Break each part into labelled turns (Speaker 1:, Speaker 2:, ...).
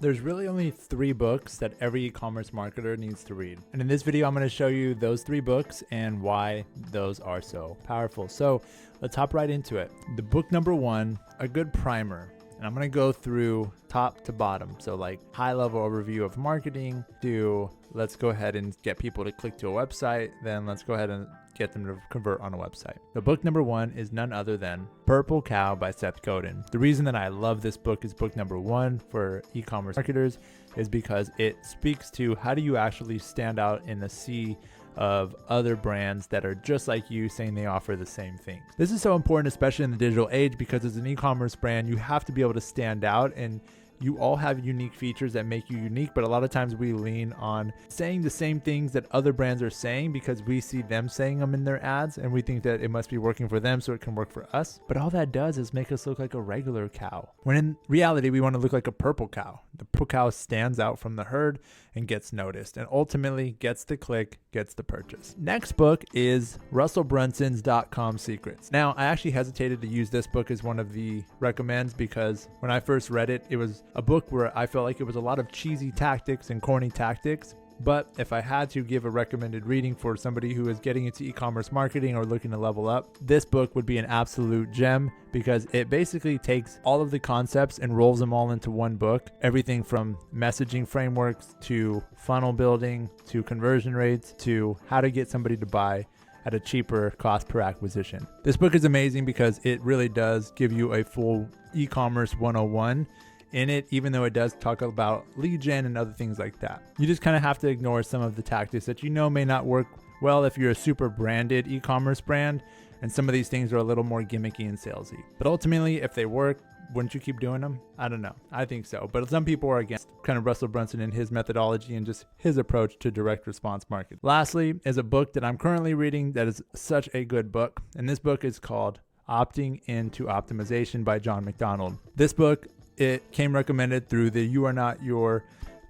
Speaker 1: There's really only 3 books that every e-commerce marketer needs to read. And in this video, I'm going to show you those 3 books and why those are so powerful. So let's hop right into it. The book number 1, a good primer. And I'm going to go through top to bottom. So like high level overview of marketing to let's go ahead and get people to click to a website. Then let's go ahead and get them to convert on a website. The book number 1 is none other than Purple Cow by Seth Godin. The reason that I love this book is book number 1 for e-commerce marketers is because it speaks to how do you actually stand out in the sea of other brands that are just like you, saying they offer the same things. This is so important, especially in the digital age, because as an e-commerce brand, you have to be able to stand out, and you all have unique features that make you unique, but a lot of times we lean on saying the same things that other brands are saying because we see them saying them in their ads and we think that it must be working for them so it can work for us. But all that does is make us look like a regular cow, when in reality we want to look like a purple cow. The purple cow stands out from the herd and gets noticed and ultimately gets the click, gets the purchase. Next book is Russell Brunson's .com Secrets. Now, I actually hesitated to use this book as one of the recommends because when I first read it, it was a book where I felt like it was a lot of cheesy tactics and corny tactics. But if I had to give a recommended reading for somebody who is getting into e-commerce marketing or looking to level up, this book would be an absolute gem because it basically takes all of the concepts and rolls them all into one book. Everything from messaging frameworks to funnel building to conversion rates to how to get somebody to buy at a cheaper cost per acquisition. This book is amazing because it really does give you a full e-commerce 101 in it, even though it does talk about lead gen and other things like that. You just kind of have to ignore some of the tactics that you know may not work well if you're a super branded e-commerce brand, and some of these things are a little more gimmicky and salesy. But ultimately, if they work, wouldn't you keep doing them? I don't know. I think so. But some people are against kind of Russell Brunson and his methodology and just his approach to direct response marketing. Lastly is a book that I'm currently reading that is such a good book. And this book is called Opting Into Optimization by John McDonald. This book, it came recommended through the You Are Not Your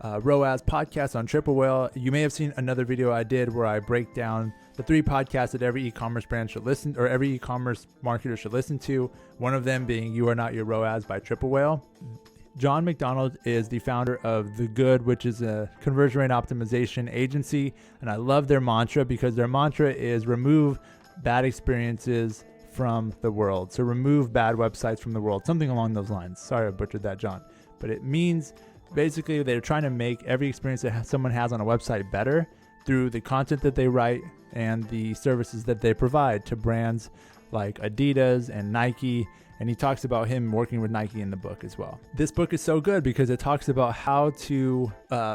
Speaker 1: ROAS podcast on Triple Whale. You may have seen another video I did where I break down the 3 podcasts that every e-commerce brand should listen, or every e-commerce marketer should listen to. One of them being You Are Not Your ROAS by Triple Whale. John McDonald is the founder of The Good, which is a conversion rate optimization agency. And I love their mantra because their mantra is remove bad experiences from the world. So remove bad websites from the world, something along those lines. Sorry, I butchered that, John. But it means basically they're trying to make every experience that someone has on a website better through the content that they write and the services that they provide to brands like Adidas and Nike. And he talks about him working with Nike in the book as well. This book is so good because it talks about how to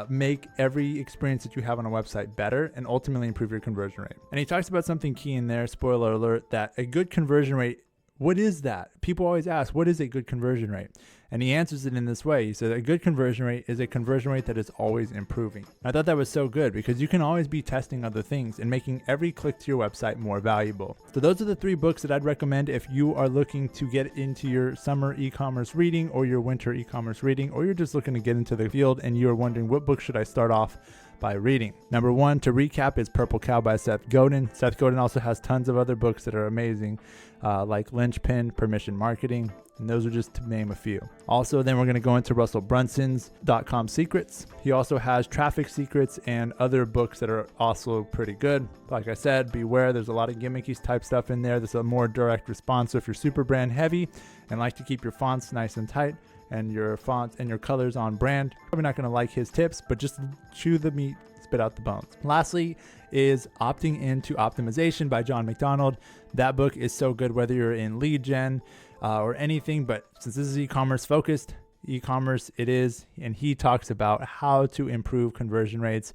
Speaker 1: make every experience that you have on a website better and ultimately improve your conversion rate. And he talks about something key in there, spoiler alert, that a good conversion rate, what is that? People always ask, what is a good conversion rate? And he answers it in this way. He said a good conversion rate is a conversion rate that is always improving. I thought that was so good because you can always be testing other things and making every click to your website more valuable. So those are the 3 books that I'd recommend if you are looking to get into your summer e-commerce reading or your winter e-commerce reading, or you're just looking to get into the field and you're wondering what book should I start off by reading. Number 1, to recap, is Purple Cow by Seth Godin. Seth Godin also has tons of other books that are amazing, like Linchpin, Permission Marketing, and those are just to name a few. Also, then we're going to go into Russell Brunson's .com Secrets. He also has Traffic Secrets and other books that are also pretty good. Like I said, beware, there's a lot of gimmicky type stuff in there. There's a more direct response. So if you're super brand heavy and like to keep your fonts nice and tight and your fonts and your colors on brand, probably not going to like his tips, but just chew the meat, spit out the bones. Lastly is Opting Into Optimization by John McDonald. That book is so good whether you're in lead gen or anything, but since this is e-commerce focused, e-commerce it is, and he talks about how to improve conversion rates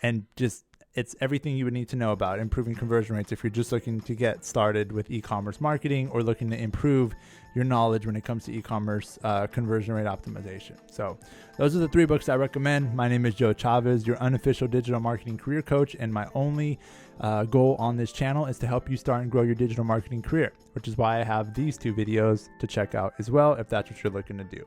Speaker 1: and just it's everything you would need to know about improving conversion rates if you're just looking to get started with e-commerce marketing or looking to improve your knowledge when it comes to e-commerce conversion rate optimization. So those are the 3 books I recommend. My name is Joe Chavez, your unofficial digital marketing career coach, and my only goal on this channel is to help you start and grow your digital marketing career, which is why I have these 2 videos to check out as well if that's what you're looking to do.